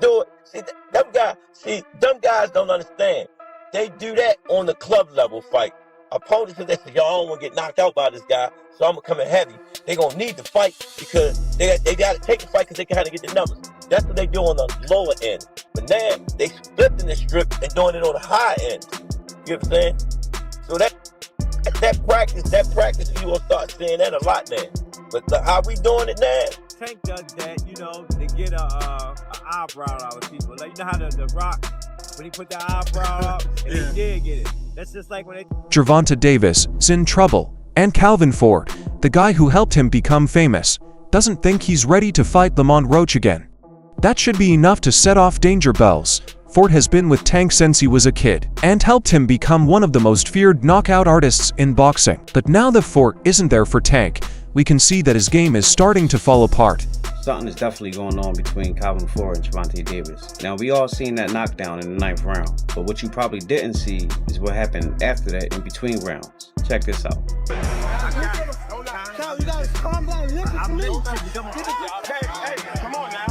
do it. Them guys don't understand. They do that on the club level fight. Opponents, they say, y'all don't want to get knocked out by this guy, so I'm going to come in heavy. They're going to need to fight because they got to take the fight because they can kind of get the numbers. That's what they do on the lower end. But now, they flipping the strip and doing it on the high end. You know what I'm saying? So that practice, you will start seeing that a lot now. But how we doing it now? Tank does that, to get a eyebrow out of people. Like, you know how the Rock, when he put the eyebrow up, and he did get it. That's just like when they... Gervonta Davis is in trouble, and Calvin Ford, the guy who helped him become famous, doesn't think he's ready to fight Lamont Roach again. That should be enough to set off danger bells. Ford has been with Tank since he was a kid, and helped him become one of the most feared knockout artists in boxing. But now that Ford isn't there for Tank, we can see that his game is starting to fall apart. Something is definitely going on between Calvin Ford and Gervonta Davis. Now, we all seen that knockdown in the 9th round, but what you probably didn't see is what happened after that in between rounds. Check this out.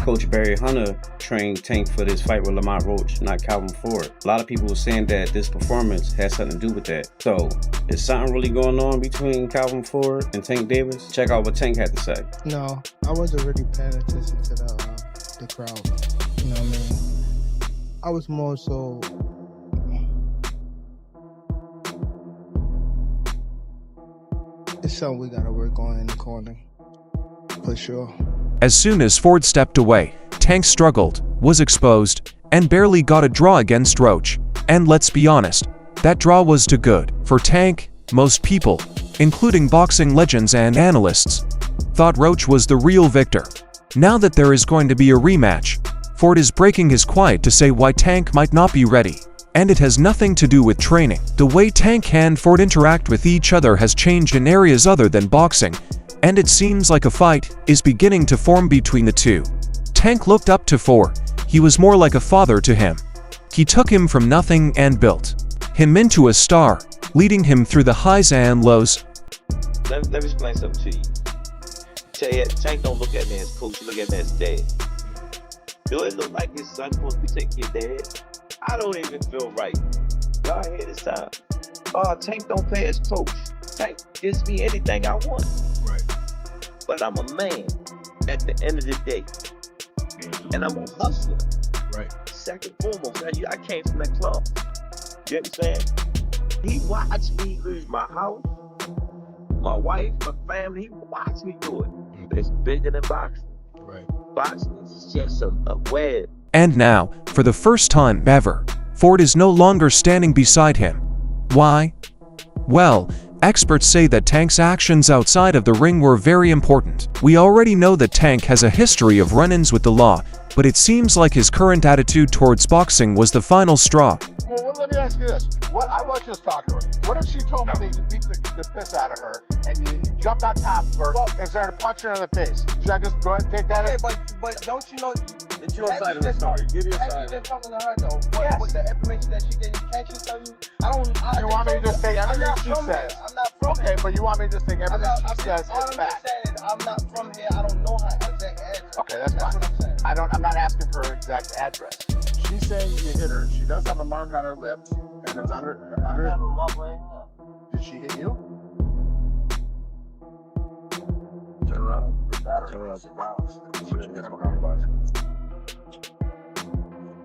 Coach Barry Hunter trained Tank for this fight with Lamont Roach, not Calvin Ford. A lot of people were saying that this performance has something to do with that. So, is something really going on between Calvin Ford and Tank Davis? Check out what Tank had to say. No, I wasn't really paying attention to the crowd. You know what I mean? I was more so... It's something we gotta work on in the corner, for sure. As soon as Ford stepped away, Tank struggled, was exposed, and barely got a draw against Roach. And let's be honest, that draw was too good. For Tank, most people, including boxing legends and analysts, thought Roach was the real victor. Now that there is going to be a rematch, Ford is breaking his quiet to say why Tank might not be ready. And it has nothing to do with training. The way Tank and Ford interact with each other has changed in areas other than boxing, and it seems like a fight is beginning to form between the two. Tank looked up to Ford. He was more like a father to him. He took him from nothing and built him into a star, leading him through the highs and lows. Let me explain something to you. Tank don't look at me as coach, he look at me as dad. Do it look like his son supposed to be taking your dad? I don't even feel right. Y'all hear this time? Tank don't pay his coach. Tank gives me anything I want. Right. But I'm a man at the end of the day. And I'm a hustler. Right. Second foremost, I came from that club. You understand? He watched me lose my house, my wife, my family. He watched me do it. It's bigger than boxing. Right. Boxing is just a web. And now, for the first time ever, Ford is no longer standing beside him. Why? Well, experts say that Tank's actions outside of the ring were very important. We already know that Tank has a history of run-ins with the law, but it seems like his current attitude towards boxing was the final straw. Well, let me ask you this. I was just talking to her. What if she told me that you beat the piss out of her and you jumped on top of her and started punching her in the face? Should I just go ahead and take that? Hey, but don't you know... It's your side of the story. Give your side. Just talking to her, though. What the information that she gave you, can't you tell you? You want me to just take everything she says? I'm not from Okay, here. but you want me to just take everything she says All as I'm fact? saying is I'm not from here. I don't know her exact address. Okay, that's fine. what I'm saying. I'm not asking for her exact address. She's saying you hit her. She does have a mark on her lip, and it's on her. Did she hit you? Turn around.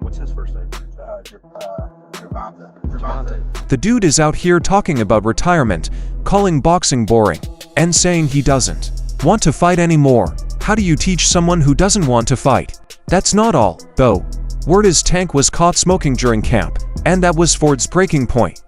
What's his first name? Gervonta. The dude is out here talking about retirement, calling boxing boring, and saying he doesn't want to fight anymore. How do you teach someone who doesn't want to fight? That's not all, though. Word is Tank was caught smoking during camp, and that was Ford's breaking point.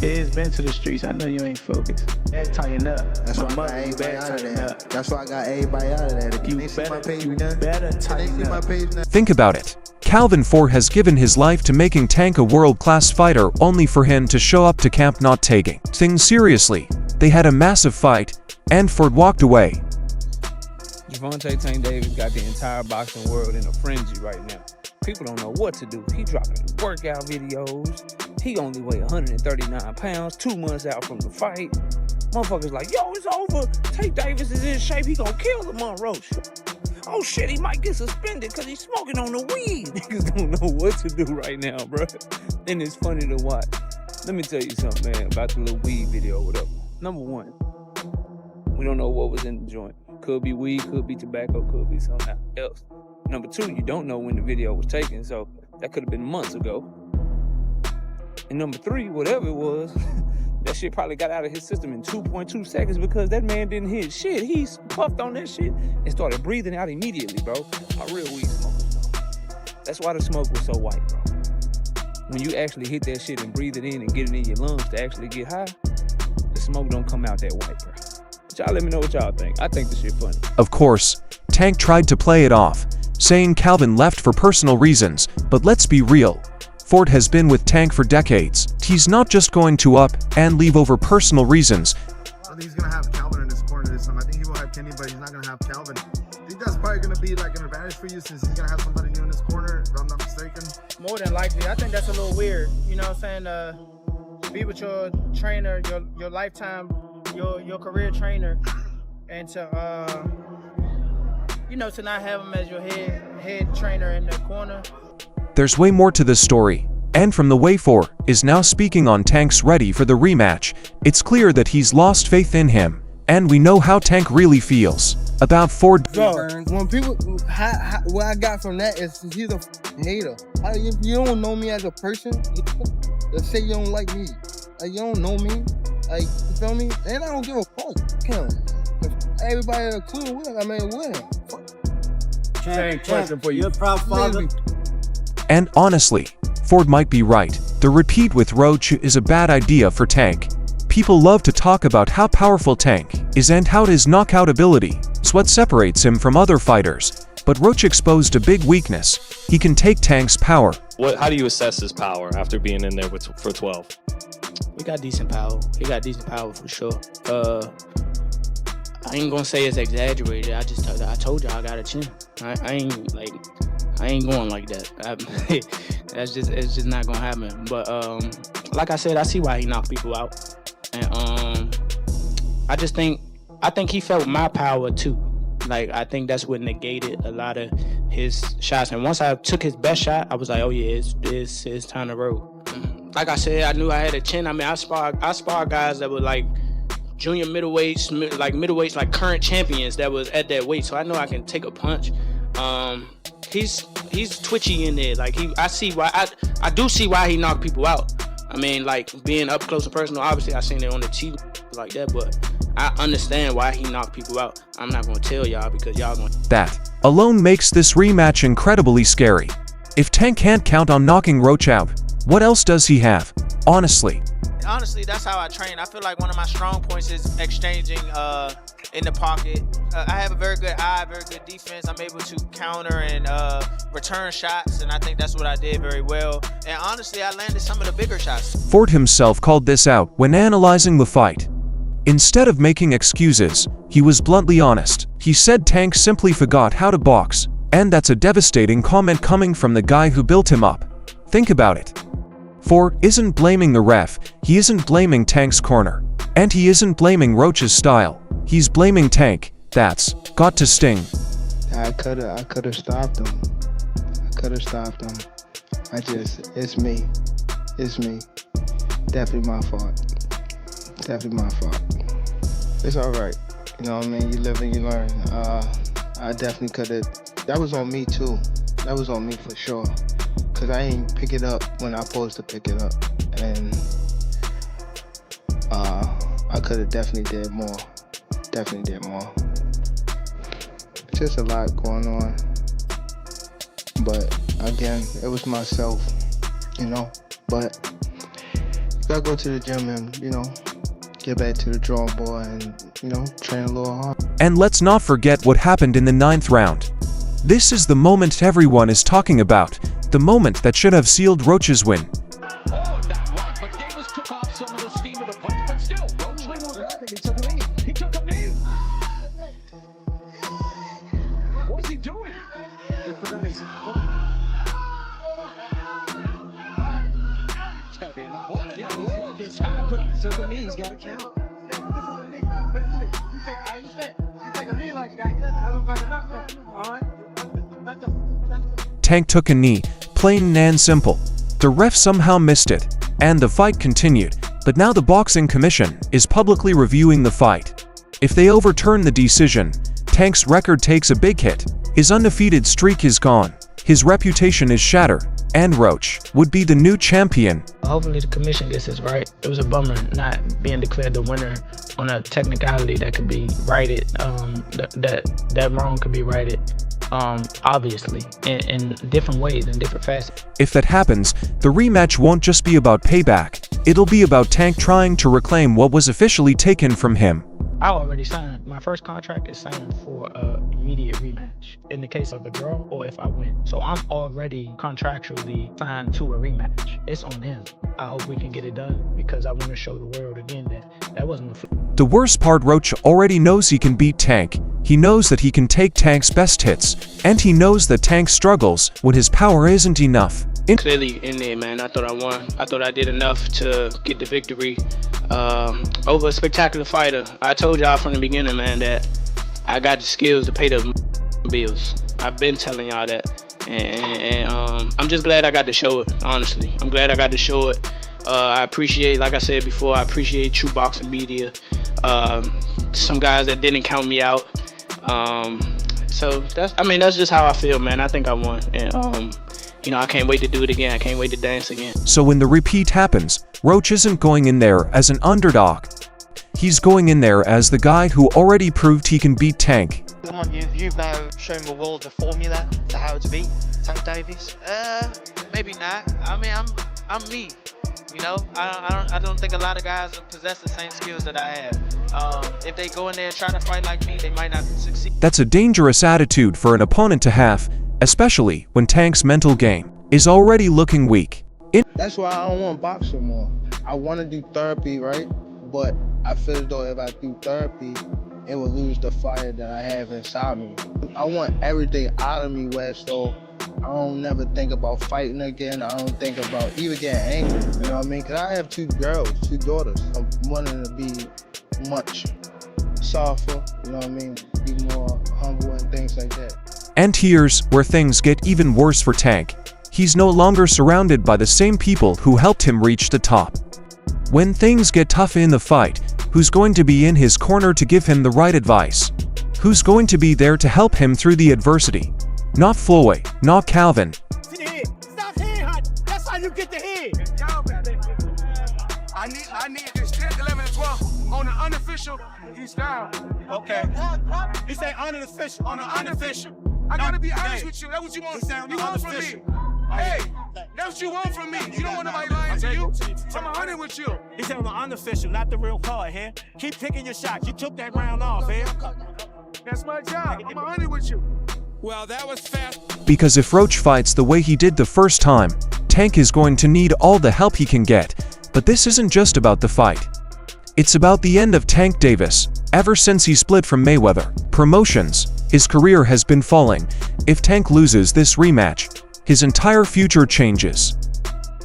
It's been to the streets. I know you ain't focused. Tighten up. That's why I got everybody out of there. That's why I got everybody out of there. If you see my page now, better tighten up. Think about it. Calvin Ford has given his life to making Tank a world-class fighter only for him to show up to camp not taking things seriously. They had a massive fight, and Ford walked away. Gervonta Tank Davis got the entire boxing world in a frenzy right now. People don't know what to do. He dropping workout videos. He only weigh 139 pounds, 2 months out from the fight. Motherfuckers like, yo, it's over. Tank Davis is in shape. He gonna kill Lamont Roach. oh shit, he might get suspended because he's smoking on the weed. Niggas don't know what to do right now, bro. And it's funny to watch. Let me tell you something, man, about the little weed video or whatever. Number one, we don't know what was in the joint. Could be weed, could be tobacco, could be something else. Number two, you don't know when the video was taken, so that could have been months ago. And number three, whatever it was, that shit probably got out of his system in 2.2 seconds because that man didn't hit shit. He puffed on that shit and started breathing out immediately, bro. A real weed smoker, bro. That's why the smoke was so white, bro. When you actually hit that shit and breathe it in and get it in your lungs to actually get high, the smoke don't come out that white, bro. But y'all let me know what y'all think. I think this shit funny. Of course, Tank tried to play it off, saying Calvin left for personal reasons, but let's be real. Ford has been with Tank for decades. He's not just going to up and leave over personal reasons. I think he's going to have Calvin in his corner this time. I think he will have Kenny, but he's not going to have Calvin. I think that's probably going to be like an advantage for you since he's going to have somebody new in his corner, if I'm not mistaken. More than likely. I think that's a little weird. You know what I'm saying? Be with your trainer, your lifetime, your career trainer, and to, you know, to not have him as your head trainer in the corner. There's way more to this story, and from the way Ford is now speaking on Tank's ready for the rematch, it's clear that he's lost faith in him, and we know how Tank really feels about Ford. So, when people, what I got from that is he's a hater. You don't know me as a person, let's say you don't like me. Like, you don't know me, like, you feel me? And I don't give a fuck. Him. If everybody at a clue with him, I mean, with him. Same question for you. You're a proud father. And honestly, Ford might be right. The repeat with Roach is a bad idea for Tank. People love to talk about how powerful Tank is and how his knockout ability is what separates him from other fighters. But Roach exposed a big weakness. He can take Tank's power. How do you assess his power after being in there for 12? We got decent power. He got decent power for sure. I ain't gonna say it's exaggerated. I told you I got a chin. I ain't going like that. It's just not gonna happen. But like I said, I see why he knocked people out, and I think he felt my power too. Like, I think that's what negated a lot of his shots. And once I took his best shot, I was like, oh yeah, it's time to roll. Like I said, I knew I had a chin. I mean, I spar guys that were like junior middleweights, like current champions that was at that weight. So I know I can take a punch. He's twitchy in there. Like, I do see why he knocked people out. I mean, like, being up close and personal, obviously I seen it on the TV like that, but I understand why he knocked people out. I'm not gonna tell y'all because y'all gonna... That alone makes this rematch incredibly scary. If Tank can't count on knocking Roach out, what else does he have? Honestly, that's how I train. I feel like one of my strong points is exchanging in the pocket. I have a very good eye, very good defense. I'm able to counter and return shots, and I think that's what I did very well. And honestly, I landed some of the bigger shots. Ford himself called this out when analyzing the fight. Instead of making excuses, he was bluntly honest. He said Tank simply forgot how to box, and that's a devastating comment coming from the guy who built him up. Think about it. Ford isn't blaming the ref, he isn't blaming Tank's corner, and he isn't blaming Roach's style. He's blaming Tank. That's got to sting. I could have stopped him. It's me. Definitely my fault. It's all right. You know what I mean? You live and you learn. I definitely could have. That was on me too. That was on me for sure. Cause I ain't pick it up when I supposed to pick it up, and I could have definitely did more. Just a lot going on, but again, it was myself, you know. But you gotta go to the gym and, you know, get back to the drawing board and, you know, train a little hard. And let's not forget what happened in the 9th round. This is the moment everyone is talking about. The moment that should have sealed Roach's win. What's he doing? So for me, he's got to count. You take a knee like Tank took a knee, plain and simple. The ref somehow missed it, and the fight continued, but now the Boxing Commission is publicly reviewing the fight. If they overturn the decision, Tank's record takes a big hit. His undefeated streak is gone, his reputation is shattered, and Roach would be the new champion. Hopefully the commission gets this right. It was a bummer not being declared the winner on a technicality that could be righted, that wrong could be righted, obviously, in different ways, in different facets. If that happens, the rematch won't just be about payback, it'll be about Tank trying to reclaim what was officially taken from him. I already signed. My first contract is signed for an immediate rematch in the case of a draw or if I win. So I'm already contractually signed to a rematch. It's on him. I hope we can get it done because I want to show the world again that wasn't a fluke. The worst part, Roach already knows he can beat Tank. He knows that he can take Tank's best hits, and he knows that Tank struggles when his power isn't enough. Clearly in there, man. I thought I won. I thought I did enough to get the victory over a spectacular fighter. I told y'all from the beginning, man, that I got the skills to pay the bills. I've been telling y'all that. And I'm just glad I got to show it, honestly. I'm glad I got to show it. I appreciate, like I said before, I appreciate True Boxing Media. Some guys that didn't count me out. So that's just how I feel, man. I think I won. And I can't wait to do it again. I can't wait to dance again. So when the repeat happens, Roach isn't going in there as an underdog. He's going in there as the guy who already proved he can beat Tank. Come on, you've now shown the world the formula to how to beat Tank Davis. Maybe not. I mean, I'm me. I don't think a lot of guys possess the same skills that I have. If they go in there and try to fight like me, they might not succeed. That's a dangerous attitude for an opponent to have, especially when Tank's mental game is already looking weak. That's why I don't want boxing more. I want to do therapy, right? But I feel as though if I do therapy, it will lose the fire that I have inside me. I want everything out of me, West, so I don't never think about fighting again. I don't think about even getting angry, you know what I mean? Because I have 2 girls, 2 daughters. I'm wanting to be much softer, you know what I mean? Be more humble and things like that. And here's where things get even worse for Tank. He's no longer surrounded by the same people who helped him reach the top. When things get tough in the fight, who's going to be in his corner to give him the right advice? Who's going to be there to help him through the adversity? Not Floyd, not Calvin. Stop head hunting. That's how you get the head. I need this 10, 11, and 12 on the unofficial. He's down. Okay. He say unofficial. On the unofficial. I gotta be honest with you. That's what you want. You want from me. Hey, that's what you want from me. You don't want nobody lying to you. I'm 100 with you. He said on the unofficial, not the real card here. Keep picking your shots. You took that round off here. That's my job. I'm 100 with you. Well, that was fast. Because if Roach fights the way he did the first time, Tank is going to need all the help he can get. But this isn't just about the fight. It's about the end of Tank Davis. Ever since he split from Mayweather Promotions, his career has been falling. If Tank loses this rematch, his entire future changes.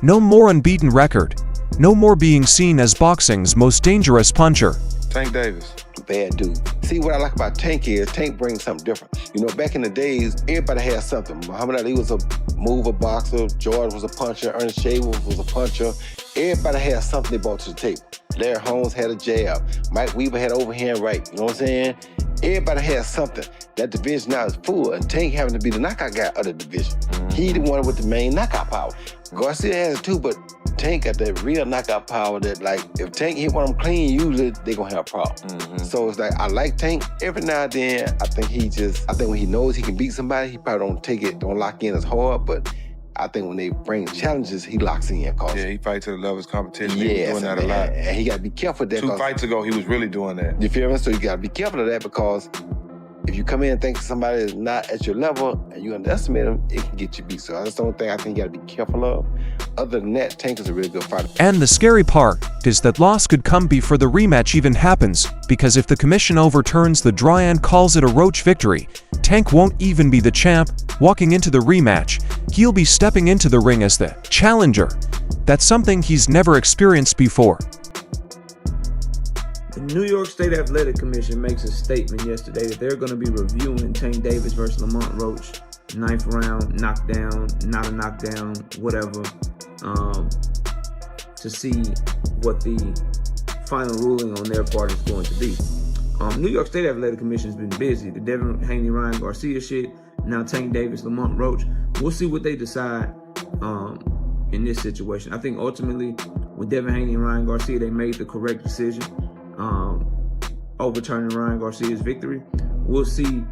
No more unbeaten record. No more being seen as boxing's most dangerous puncher. Tank Davis. Bad dude. See, what I like about Tank is Tank brings something different. Back in the days, everybody had something. Muhammad Ali was a mover boxer. George was a puncher. Ernest Shaver was a puncher. Everybody had something they brought to the table. Larry Holmes had a jab. Mike Weaver had overhand right. You know what I'm saying? Everybody has something. That division now is full, and Tank having to be the knockout guy of the division. He the one with the main knockout power. Garcia has it too, but Tank got that real knockout power that, like, if Tank hit one of them clean, usually they gonna have a problem. So it's like, I like Tank. Every now and then, I think when he knows he can beat somebody, he probably don't lock in as hard, but I think when they bring challenges, he locks in. Yeah, he fights to the level of his competition. Yeah, he's doing that a lot. And he got to be careful of that. 2 fights ago, he was really doing that. You feel me? So you got to be careful of that, because if you come in and think somebody is not at your level and you underestimate them, it can get you beat. So that's the only thing I think you got to be careful of. Other than that, Tank is a really good fighter. And the scary part is that loss could come before the rematch even happens, because if the commission overturns the draw and calls it a Roach victory, Tank won't even be the champ. Walking into the rematch, he'll be stepping into the ring as the challenger. That's something he's never experienced before. The New York State Athletic Commission makes a statement yesterday that they're going to be reviewing Tank Davis versus Lamont Roach, 9th round, knockdown, not a knockdown, whatever, to see what the final ruling on their part is going to be. New York State Athletic Commission has been busy. The Devin Haney, Ryan Garcia shit, now Tank Davis, Lamont Roach. We'll see what they decide in this situation. I think ultimately with Devin Haney and Ryan Garcia, they made the correct decision, overturning Ryan Garcia's victory. We'll see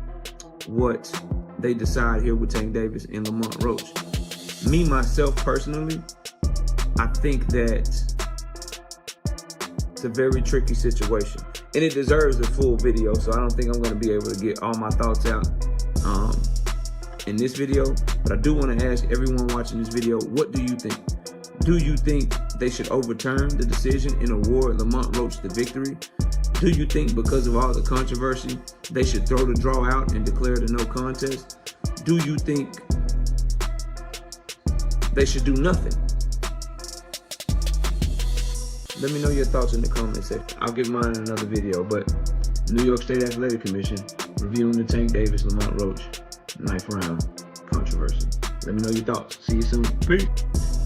what they decide here with Tank Davis and Lamont Roach. Me, myself, personally, I think that it's a very tricky situation. And it deserves a full video, so I don't think I'm going to be able to get all my thoughts out in this video. But I do want to ask everyone watching this video, what do you think? Do you think they should overturn the decision and award Lamont Roach the victory? Do you think because of all the controversy, they should throw the draw out and declare the no contest? Do you think they should do nothing? Let me know your thoughts in the comment section. I'll get mine in another video, but New York State Athletic Commission reviewing the Tank Davis, Lamont Roach, 9th round controversy. Let me know your thoughts. See you soon. Peace.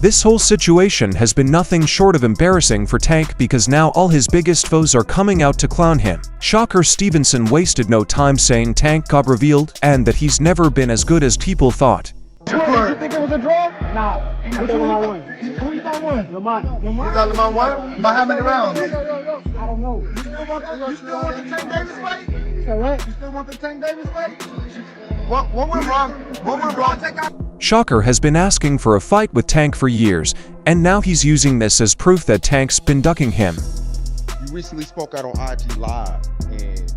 This whole situation has been nothing short of embarrassing for Tank because now all his biggest foes are coming out to clown him. Shocker Stevenson wasted no time saying Tank got revealed and that he's never been as good as people thought. You think it was a draw? Nah. I think Lamont won. Who you thought won? Lamont. You thought Lamont won? By how many rounds? I don't know. You still want the Tank Davis fight? Say what? You still want the Tank Davis fight? What went wrong? What went wrong? Shocker has been asking for a fight with Tank for years, and now he's using this as proof that Tank's been ducking him. You recently spoke out on IG Live, and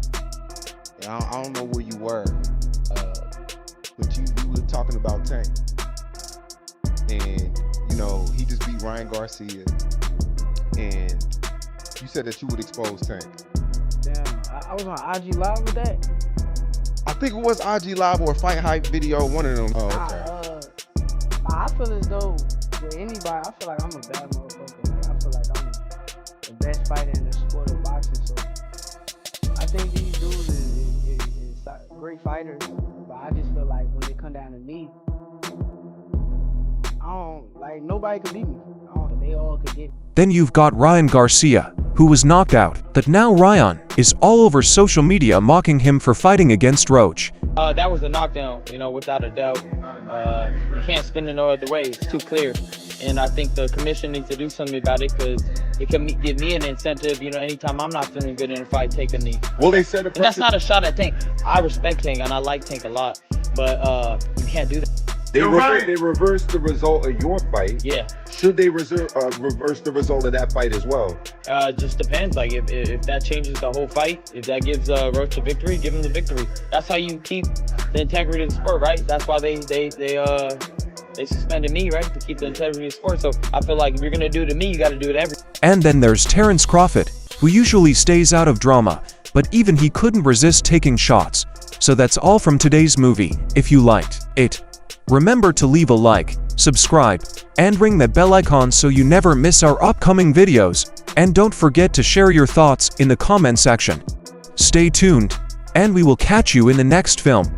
I don't know where you were, but you were talking about Tank. And, you know, he just beat Ryan Garcia, and you said that you would expose Tank. Damn, I was on IG Live with that? I think it was IG Live or Fight Hype video, one of them. Oh, okay. I feel as though with anybody, I feel like I'm a bad motherfucker. Like, I feel like I'm the best fighter in the sport of boxing. So I think these dudes is great fighters, but I just feel like when they come down to me, nobody can beat me. They all could get me. Then you've got Ryan Garcia, who was knocked out, but now Ryan is all over social media mocking him for fighting against Roach. That was a knockdown, without a doubt. You can't spin it no other way. It's too clear. And I think the commission needs to do something about it because it can give me an incentive, anytime I'm not feeling good in a fight, take a knee. Well, they said and that's not a shot at Tank. I respect Tank and I like Tank a lot, but you can't do that. They reversed the result of your fight. Yeah. Should they reverse the result of that fight as well? Just depends. Like if that changes the whole fight, if that gives Roach a victory, give him the victory. That's how you keep the integrity of the sport, right? That's why they suspended me, right, to keep the integrity of the sport. So I feel like if you're gonna do it to me, you got to do it to everyone. And then there's Terrence Crawford, who usually stays out of drama, but even he couldn't resist taking shots. So that's all from today's movie. If you liked it, remember to leave a like, subscribe, and ring that bell icon so you never miss our upcoming videos. And don't forget to share your thoughts in the comment section. Stay tuned, and we will catch you in the next film.